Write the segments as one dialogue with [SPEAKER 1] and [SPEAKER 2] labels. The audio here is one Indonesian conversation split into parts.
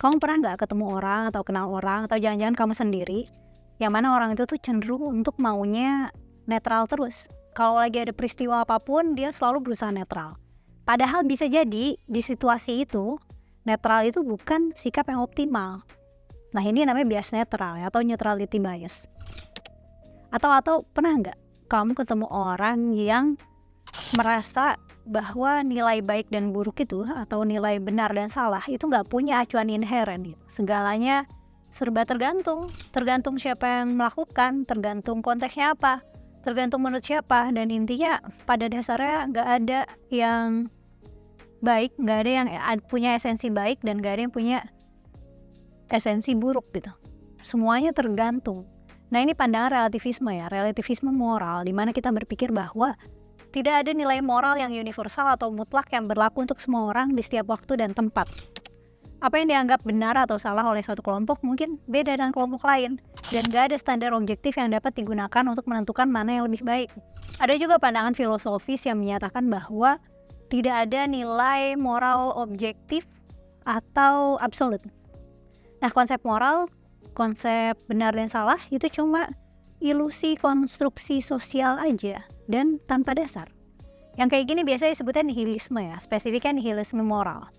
[SPEAKER 1] Kamu pernah nggak ketemu orang atau kenal orang atau jangan-jangan kamu sendiri, yang mana orang itu tuh cenderung untuk maunya netral terus. Kalau lagi ada peristiwa apapun, dia selalu berusaha netral. Padahal bisa jadi di situasi itu, netral itu bukan sikap yang optimal. Nah, ini namanya bias netral ya, atau neutrality bias. Atau pernah nggak kamu ketemu orang yang merasa bahwa nilai baik dan buruk itu atau nilai benar dan salah itu nggak punya acuan inheren gitu. Segalanya serba tergantung siapa yang melakukan, tergantung konteksnya apa, tergantung menurut siapa, dan intinya pada dasarnya nggak ada yang baik, nggak ada yang punya esensi baik dan nggak ada yang punya esensi buruk gitu. Semuanya tergantung. Nah, ini pandangan relativisme ya, relativisme moral, di mana kita berpikir bahwa tidak ada nilai moral yang universal atau mutlak yang berlaku untuk semua orang di setiap waktu dan tempat. Apa yang dianggap benar atau salah oleh suatu kelompok mungkin beda dengan kelompok lain, dan gak ada standar objektif yang dapat digunakan untuk menentukan mana yang lebih baik. Ada juga pandangan filosofis yang menyatakan bahwa tidak ada nilai moral objektif atau absolut. Nah, konsep moral, konsep benar dan salah itu cuma ilusi konstruksi sosial aja dan tanpa dasar. Yang kayak gini biasanya disebutnya nihilisme ya, spesifiknya nihilisme moral.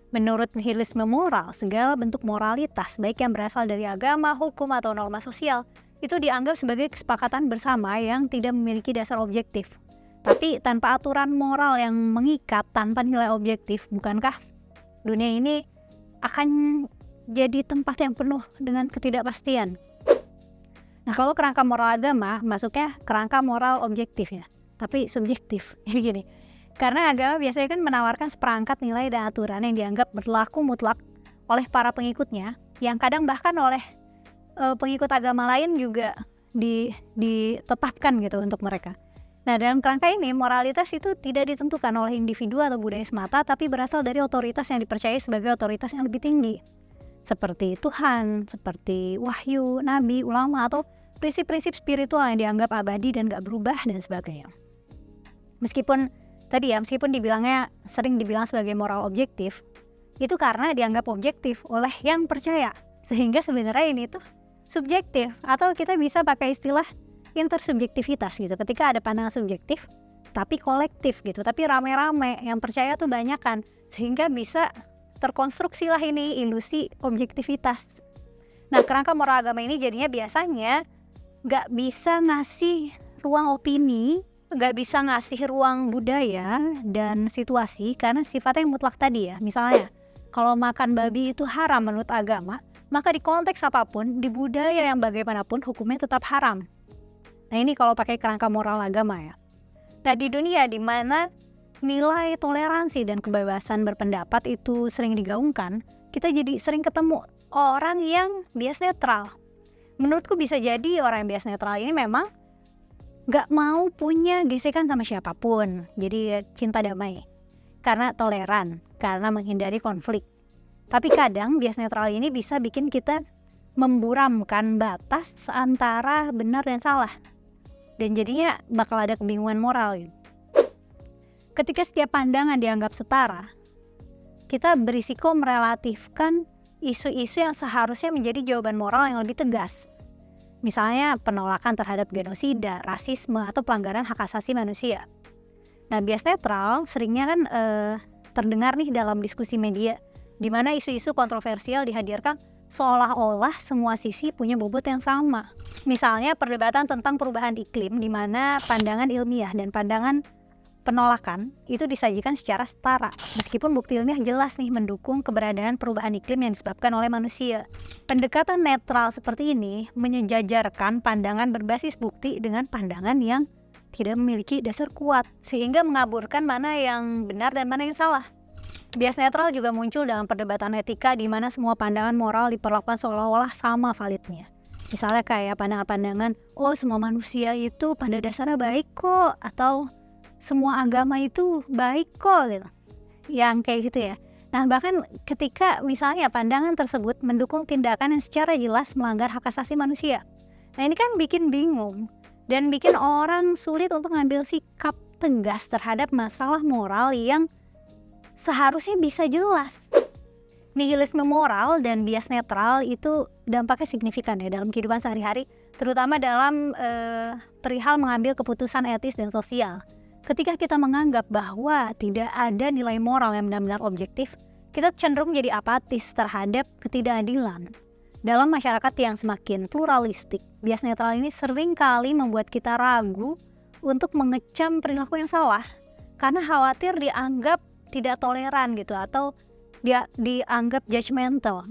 [SPEAKER 1] Menurut nihilisme moral, segala bentuk moralitas baik yang berasal dari agama, hukum, atau norma sosial itu dianggap sebagai kesepakatan bersama yang tidak memiliki dasar objektif. Tapi tanpa aturan moral yang mengikat, tanpa nilai objektif, bukankah dunia ini akan jadi tempat yang penuh dengan ketidakpastian? Nah, kalau kerangka moral agama, masuknya kerangka moral objektif ya, tapi subjektif. Jadi gini, karena agama biasanya kan menawarkan seperangkat nilai dan aturan yang dianggap berlaku mutlak oleh para pengikutnya, yang kadang bahkan oleh pengikut agama lain juga ditetapkan gitu untuk mereka. Nah, dalam kerangka ini, moralitas itu tidak ditentukan oleh individu atau budaya semata, tapi berasal dari otoritas yang dipercayai sebagai otoritas yang lebih tinggi, seperti Tuhan, seperti wahyu, nabi, ulama, atau prinsip-prinsip spiritual yang dianggap abadi dan gak berubah dan sebagainya. Meskipun sering dibilang sebagai moral objektif, itu karena dianggap objektif oleh yang percaya, sehingga sebenarnya ini tuh subjektif, atau kita bisa pakai istilah intersubjektivitas gitu. Ketika ada pandangan subjektif tapi kolektif gitu, tapi rame-rame yang percaya tuh banyak kan, sehingga bisa terkonstruksi lah ini ilusi objektivitas. Nah, kerangka moral agama ini jadinya biasanya gak bisa ngasih ruang opini, gak bisa ngasih ruang budaya dan situasi karena sifatnya yang mutlak tadi ya. Misalnya, kalau makan babi itu haram menurut agama, maka di konteks apapun, di budaya yang bagaimanapun hukumnya tetap haram. Nah, ini kalau pakai kerangka moral agama ya. Nah, di dunia di mana nilai toleransi dan kebebasan berpendapat itu sering digaungkan, kita jadi sering ketemu orang yang bias netral. Menurutku bisa jadi orang yang bias netral ini memang gak mau punya gesekan sama siapapun, jadi cinta damai, karena toleran, karena menghindari konflik. Tapi kadang bias netral ini bisa bikin kita memburamkan batas antara benar dan salah, dan jadinya bakal ada kebingungan moral gitu. Ketika setiap pandangan dianggap setara, kita berisiko merelatifkan isu-isu yang seharusnya menjadi jawaban moral yang lebih tegas. Misalnya penolakan terhadap genosida, rasisme, atau pelanggaran hak asasi manusia. Nah, bias netral seringnya kan terdengar nih dalam diskusi media, di mana isu-isu kontroversial dihadirkan seolah-olah semua sisi punya bobot yang sama. Misalnya perdebatan tentang perubahan iklim, di mana pandangan ilmiah dan pandangan penolakan itu disajikan secara setara, meskipun bukti ilmiah jelas nih mendukung keberadaan perubahan iklim yang disebabkan oleh manusia. Pendekatan netral seperti ini menyejajarkan pandangan berbasis bukti dengan pandangan yang tidak memiliki dasar kuat, sehingga mengaburkan mana yang benar dan mana yang salah. Bias netral juga muncul dalam perdebatan etika, di mana semua pandangan moral diperlakukan seolah-olah sama validnya. Misalnya kayak pandangan-pandangan, oh semua manusia itu pada dasarnya baik kok, atau semua agama itu baik kok gitu. Yang kayak gitu ya. Nah, bahkan ketika misalnya pandangan tersebut mendukung tindakan yang secara jelas melanggar hak asasi manusia. Nah, ini kan bikin bingung dan bikin orang sulit untuk ngambil sikap tegas terhadap masalah moral yang seharusnya bisa jelas. Nihilisme moral dan bias netral itu dampaknya signifikan ya dalam kehidupan sehari-hari, terutama dalam perihal mengambil keputusan etis dan sosial. Ketika kita menganggap bahwa tidak ada nilai moral yang benar-benar objektif, kita cenderung menjadi apatis terhadap ketidakadilan. Dalam masyarakat yang semakin pluralistik, bias netral ini sering kali membuat kita ragu untuk mengecam perilaku yang salah karena khawatir dianggap tidak toleran gitu atau dia dianggap judgmental.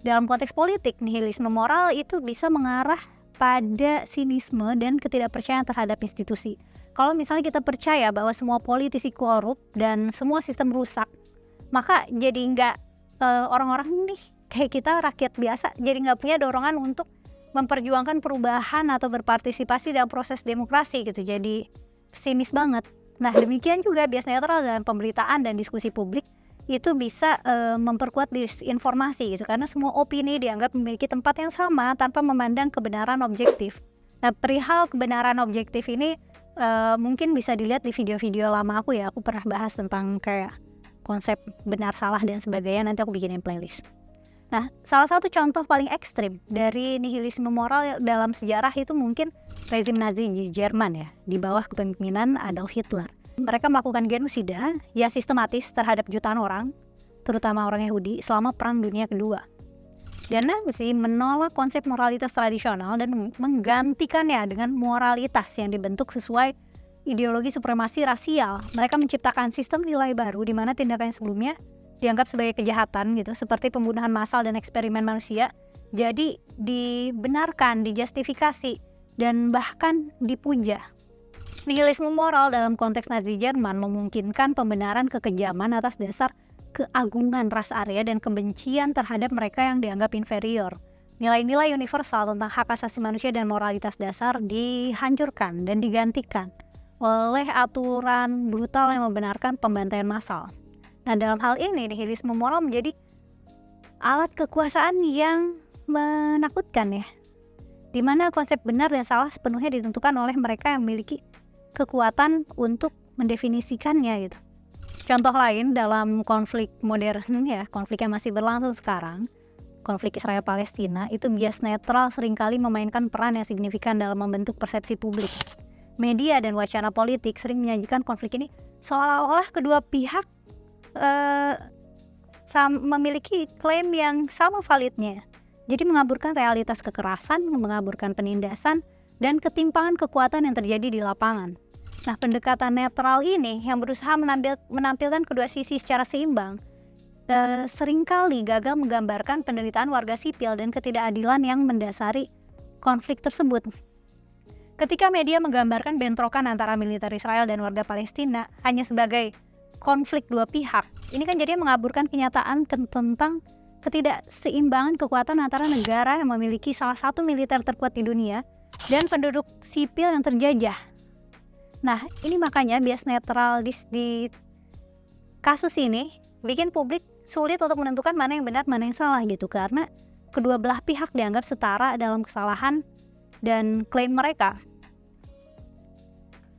[SPEAKER 1] Dalam konteks politik, nihilisme moral itu bisa mengarah pada sinisme dan ketidakpercayaan terhadap institusi. Kalau misalnya kita percaya bahwa semua politisi korup dan semua sistem rusak, maka jadi nggak orang-orang nih kayak kita rakyat biasa jadi nggak punya dorongan untuk memperjuangkan perubahan atau berpartisipasi dalam proses demokrasi gitu. Jadi sinis banget. Nah, demikian juga bias netral dalam pemberitaan dan diskusi publik itu bisa memperkuat disinformasi gitu, karena semua opini dianggap memiliki tempat yang sama tanpa memandang kebenaran objektif. Nah, perihal kebenaran objektif ini mungkin bisa dilihat di video-video lama aku ya. Aku pernah bahas tentang kayak konsep benar salah dan sebagainya, nanti aku bikinin playlist. Nah, salah satu contoh paling ekstrim dari nihilisme moral dalam sejarah itu mungkin rezim Nazi di Jerman ya, di bawah kepemimpinan Adolf Hitler. Mereka melakukan genosida yang sistematis terhadap jutaan orang, terutama orang Yahudi, selama Perang Dunia Kedua. Dan Nazi menolak konsep moralitas tradisional dan menggantikannya dengan moralitas yang dibentuk sesuai ideologi supremasi rasial. Mereka menciptakan sistem nilai baru di mana tindakan sebelumnya dianggap sebagai kejahatan gitu, seperti pembunuhan massal dan eksperimen manusia, jadi dibenarkan, dijustifikasi, dan bahkan dipuja. Nihilisme moral dalam konteks Nazi Jerman memungkinkan pembenaran kekejaman atas dasar keagungan ras Arya dan kebencian terhadap mereka yang dianggap inferior. Nilai-nilai universal tentang hak asasi manusia dan moralitas dasar dihancurkan dan digantikan oleh aturan brutal yang membenarkan pembantaian massal. Nah, dalam hal ini nihilisme moral menjadi alat kekuasaan yang menakutkan ya, di mana konsep benar dan salah sepenuhnya ditentukan oleh mereka yang memiliki kekuatan untuk mendefinisikannya gitu. Contoh lain dalam konflik modern ya, konflik yang masih berlangsung sekarang, konflik Israel-Palestina, itu bias netral seringkali memainkan peran yang signifikan dalam membentuk persepsi publik. Media dan wacana politik sering menyajikan konflik ini seolah-olah kedua pihak memiliki klaim yang sama validnya. Jadi mengaburkan realitas kekerasan, mengaburkan penindasan, dan ketimpangan kekuatan yang terjadi di lapangan. Nah, pendekatan netral ini yang berusaha menampilkan kedua sisi secara seimbang seringkali gagal menggambarkan penderitaan warga sipil dan ketidakadilan yang mendasari konflik tersebut. Ketika media menggambarkan bentrokan antara militer Israel dan warga Palestina hanya sebagai konflik dua pihak, ini kan jadinya mengaburkan kenyataan tentang ketidakseimbangan kekuatan antara negara yang memiliki salah satu militer terkuat di dunia dan penduduk sipil yang terjajah. Nah, ini makanya bias netral di kasus ini bikin publik sulit untuk menentukan mana yang benar, mana yang salah gitu, karena kedua belah pihak dianggap setara dalam kesalahan dan klaim mereka.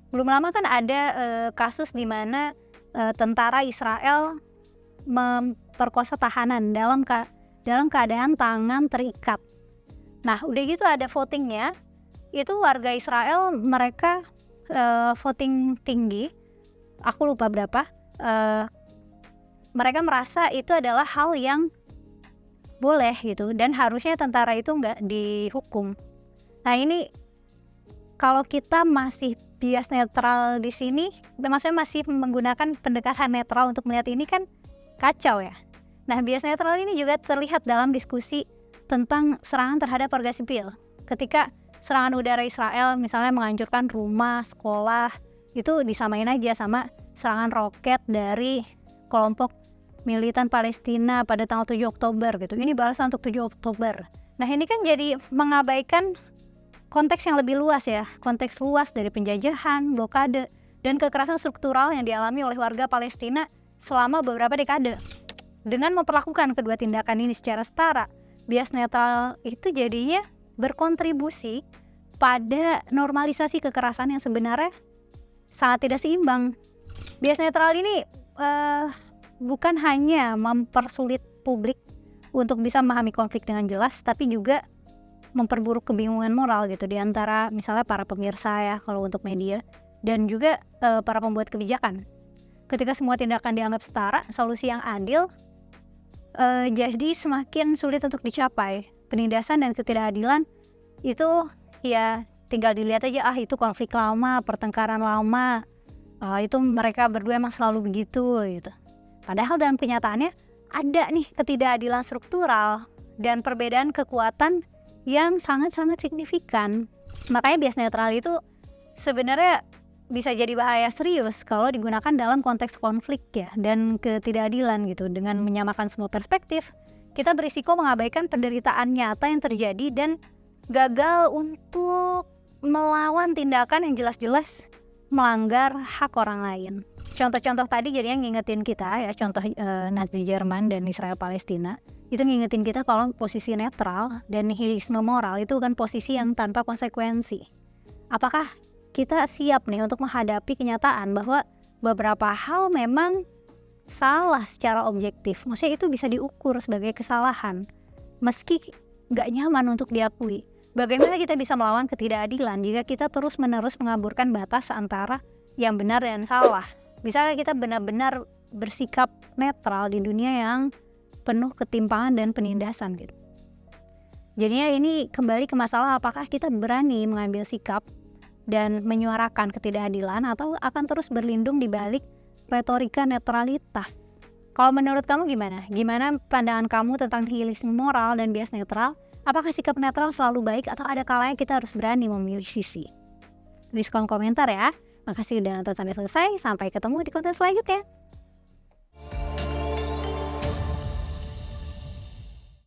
[SPEAKER 1] Belum lama kan ada kasus di mana tentara Israel memperkosa tahanan dalam keadaan tangan terikat. Nah, udah gitu ada votingnya. Itu warga Israel mereka voting tinggi, aku lupa berapa, mereka merasa itu adalah hal yang boleh gitu, dan harusnya tentara itu nggak dihukum. Nah, ini kalau kita masih bias netral di sini, maksudnya masih menggunakan pendekatan netral untuk melihat ini kan kacau ya. Nah, bias netral ini juga terlihat dalam diskusi tentang serangan terhadap warga sipil. Ketika serangan udara Israel misalnya menghancurkan rumah, sekolah, itu disamain aja sama serangan roket dari kelompok militan Palestina pada tanggal 7 Oktober gitu. Ini balasan untuk 7 Oktober. Nah, ini kan jadi mengabaikan konteks yang lebih luas ya, konteks luas dari penjajahan, blokade, dan kekerasan struktural yang dialami oleh warga Palestina selama beberapa dekade. Dengan memperlakukan kedua tindakan ini secara setara, bias netral itu jadinya berkontribusi pada normalisasi kekerasan yang sebenarnya sangat tidak seimbang. Bias netral ini bukan hanya mempersulit publik untuk bisa memahami konflik dengan jelas, tapi juga memperburuk kebingungan moral gitu di antara misalnya para pemirsa ya kalau untuk media, dan juga para pembuat kebijakan. Ketika semua tindakan dianggap setara, solusi yang adil jadi semakin sulit untuk dicapai. Penindasan dan ketidakadilan itu ya tinggal dilihat aja, itu konflik lama, pertengkaran lama, itu mereka berdua emang selalu begitu gitu. Padahal dalam kenyataannya ada nih ketidakadilan struktural dan perbedaan kekuatan yang sangat-sangat signifikan. Makanya bias netral itu sebenarnya bisa jadi bahaya serius kalau digunakan dalam konteks konflik ya dan ketidakadilan gitu. Dengan menyamakan semua perspektif, kita berisiko mengabaikan penderitaan nyata yang terjadi dan gagal untuk melawan tindakan yang jelas-jelas melanggar hak orang lain. Contoh-contoh tadi jadinya ngingetin kita ya, contoh Nazi Jerman dan Israel Palestina, itu ngingetin kita kalau posisi netral dan nihilisme moral itu kan posisi yang tanpa konsekuensi. Apakah kita siap nih untuk menghadapi kenyataan bahwa beberapa hal memang salah secara objektif? Maksudnya itu bisa diukur sebagai kesalahan meski gak nyaman untuk diakui. Bagaimana kita bisa melawan ketidakadilan jika kita terus-menerus mengaburkan batas antara yang benar dan salah? Bisa kita benar-benar bersikap netral di dunia yang penuh ketimpangan dan penindasan gitu. Jadinya ini kembali ke masalah apakah kita berani mengambil sikap dan menyuarakan ketidakadilan atau akan terus berlindung di balik retorika netralitas. Kalau menurut kamu gimana? Gimana pandangan kamu tentang nihilisme moral dan bias netral? Apakah sikap netral selalu baik atau ada kalanya kita harus berani memilih sisi? Tulis kolom komentar ya. Makasih udah nonton sampai selesai. Sampai ketemu di konten selanjutnya.